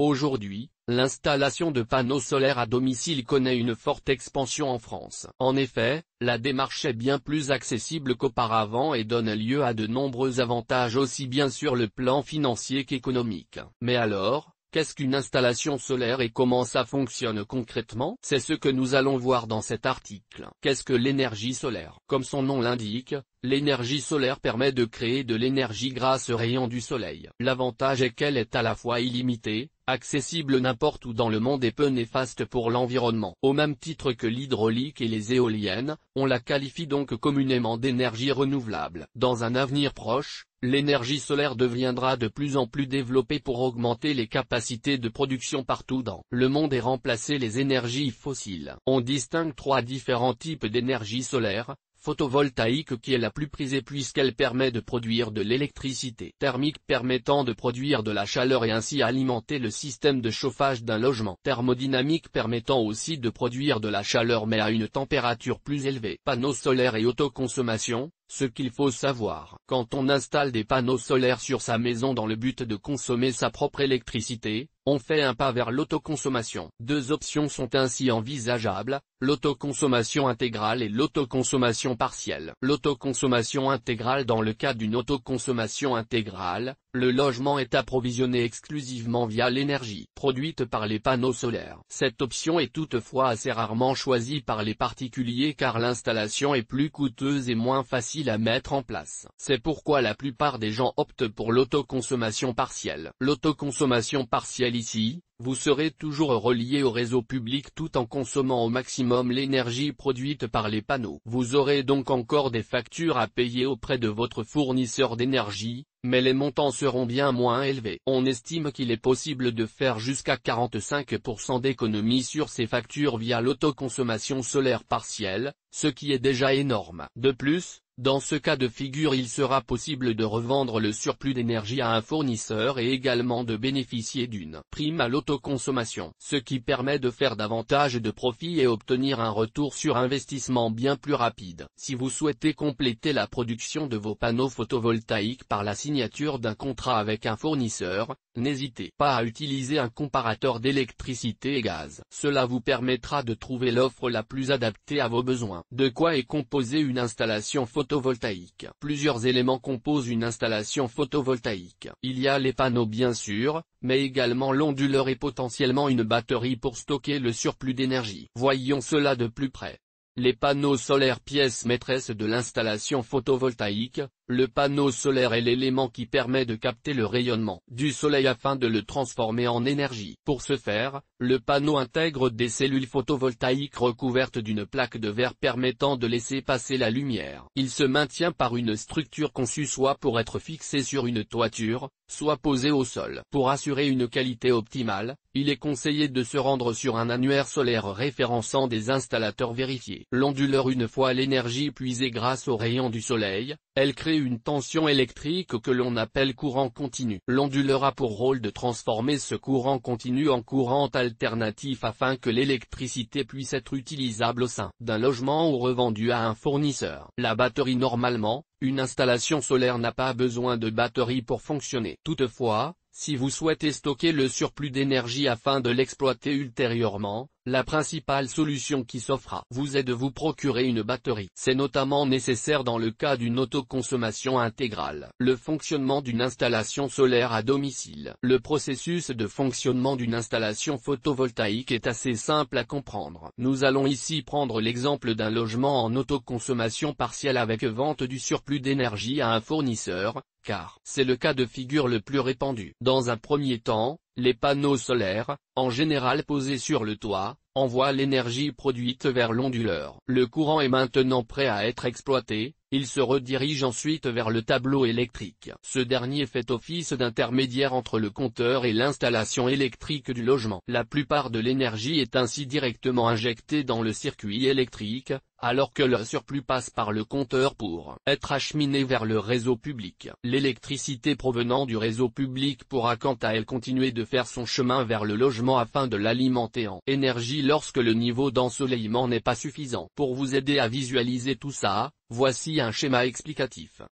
Aujourd'hui, l'installation de panneaux solaires à domicile connaît une forte expansion en France. En effet, la démarche est bien plus accessible qu'auparavant et donne lieu à de nombreux avantages aussi bien sur le plan financier qu'économique. Mais alors, qu'est-ce qu'une installation solaire et comment ça fonctionne concrètement? C'est ce que nous allons voir dans cet article. Qu'est-ce que l'énergie solaire? Comme son nom l'indique, l'énergie solaire permet de créer de l'énergie grâce aux rayons du soleil. L'avantage est qu'elle est à la fois illimitée, accessible n'importe où dans le monde et peu néfaste pour l'environnement. Au même titre que l'hydraulique et les éoliennes, on la qualifie donc communément d'énergie renouvelable. Dans un avenir proche, l'énergie solaire deviendra de plus en plus développée pour augmenter les capacités de production partout dans le monde et remplacer les énergies fossiles. On distingue trois différents types d'énergie solaire. Photovoltaïque qui est la plus prisée puisqu'elle permet de produire de l'électricité thermique permettant de produire de la chaleur et ainsi alimenter le système de chauffage d'un logement. Thermodynamique permettant aussi de produire de la chaleur mais à une température plus élevée. Panneaux solaires et autoconsommation. Ce qu'il faut savoir, quand on installe des panneaux solaires sur sa maison dans le but de consommer sa propre électricité, on fait un pas vers l'autoconsommation. Deux options sont ainsi envisageables, l'autoconsommation intégrale et l'autoconsommation partielle. L'autoconsommation intégrale. Dans le cas d'une autoconsommation intégrale, le logement est approvisionné exclusivement via l'énergie produite par les panneaux solaires. Cette option est toutefois assez rarement choisie par les particuliers car l'installation est plus coûteuse et moins facile à mettre en place. C'est pourquoi la plupart des gens optent pour l'autoconsommation partielle. L'autoconsommation partielle ici, vous serez toujours relié au réseau public tout en consommant au maximum l'énergie produite par les panneaux. Vous aurez donc encore des factures à payer auprès de votre fournisseur d'énergie, mais les montants seront bien moins élevés. On estime qu'il est possible de faire jusqu'à 45% d'économie sur ces factures via l'autoconsommation solaire partielle, ce qui est déjà énorme. De plus, dans ce cas de figure il sera possible de revendre le surplus d'énergie à un fournisseur et également de bénéficier d'une prime à l'autoconsommation, ce qui permet de faire davantage de profit et obtenir un retour sur investissement bien plus rapide. Si vous souhaitez compléter la production de vos panneaux photovoltaïques par la signature d'un contrat avec un fournisseur, n'hésitez pas à utiliser un comparateur d'électricité et gaz. Cela vous permettra de trouver l'offre la plus adaptée à vos besoins. De quoi est composée une installation photovoltaïque? Plusieurs éléments composent une installation photovoltaïque. Il y a les panneaux bien sûr, mais également l'onduleur et potentiellement une batterie pour stocker le surplus d'énergie. Voyons cela de plus près. Les panneaux solaires. Pièce maîtresse de l'installation photovoltaïque, le panneau solaire est l'élément qui permet de capter le rayonnement du soleil afin de le transformer en énergie. Pour ce faire, le panneau intègre des cellules photovoltaïques recouvertes d'une plaque de verre permettant de laisser passer la lumière. Il se maintient par une structure conçue soit pour être fixé sur une toiture, soit posé au sol. Pour assurer une qualité optimale, il est conseillé de se rendre sur un annuaire solaire référençant des installateurs vérifiés. L'onduleur. Une fois l'énergie puisée grâce aux rayons du soleil, elle crée une tension électrique que l'on appelle courant continu. L'onduleur a pour rôle de transformer ce courant continu en courant alternatif afin que l'électricité puisse être utilisable au sein d'un logement ou revendue à un fournisseur. La batterie. Normalement, une installation solaire n'a pas besoin de batterie pour fonctionner. Toutefois, si vous souhaitez stocker le surplus d'énergie afin de l'exploiter ultérieurement, la principale solution qui s'offre à vous est de vous procurer une batterie. C'est notamment nécessaire dans le cas d'une autoconsommation intégrale. Le fonctionnement d'une installation solaire à domicile. Le processus de fonctionnement d'une installation photovoltaïque est assez simple à comprendre. Nous allons ici prendre l'exemple d'un logement en autoconsommation partielle avec vente du surplus d'énergie à un fournisseur, car c'est le cas de figure le plus répandu. Dans un premier temps, les panneaux solaires, en général posés sur le toit, envoient l'énergie produite vers l'onduleur. Le courant est maintenant prêt à être exploité, il se redirige ensuite vers le tableau électrique. Ce dernier fait office d'intermédiaire entre le compteur et l'installation électrique du logement. La plupart de l'énergie est ainsi directement injectée dans le circuit électrique, alors que le surplus passe par le compteur pour être acheminé vers le réseau public. L'électricité provenant du réseau public pourra quant à elle continuer de faire son chemin vers le logement afin de l'alimenter en énergie lorsque le niveau d'ensoleillement n'est pas suffisant. Pour vous aider à visualiser tout ça, voici un schéma explicatif.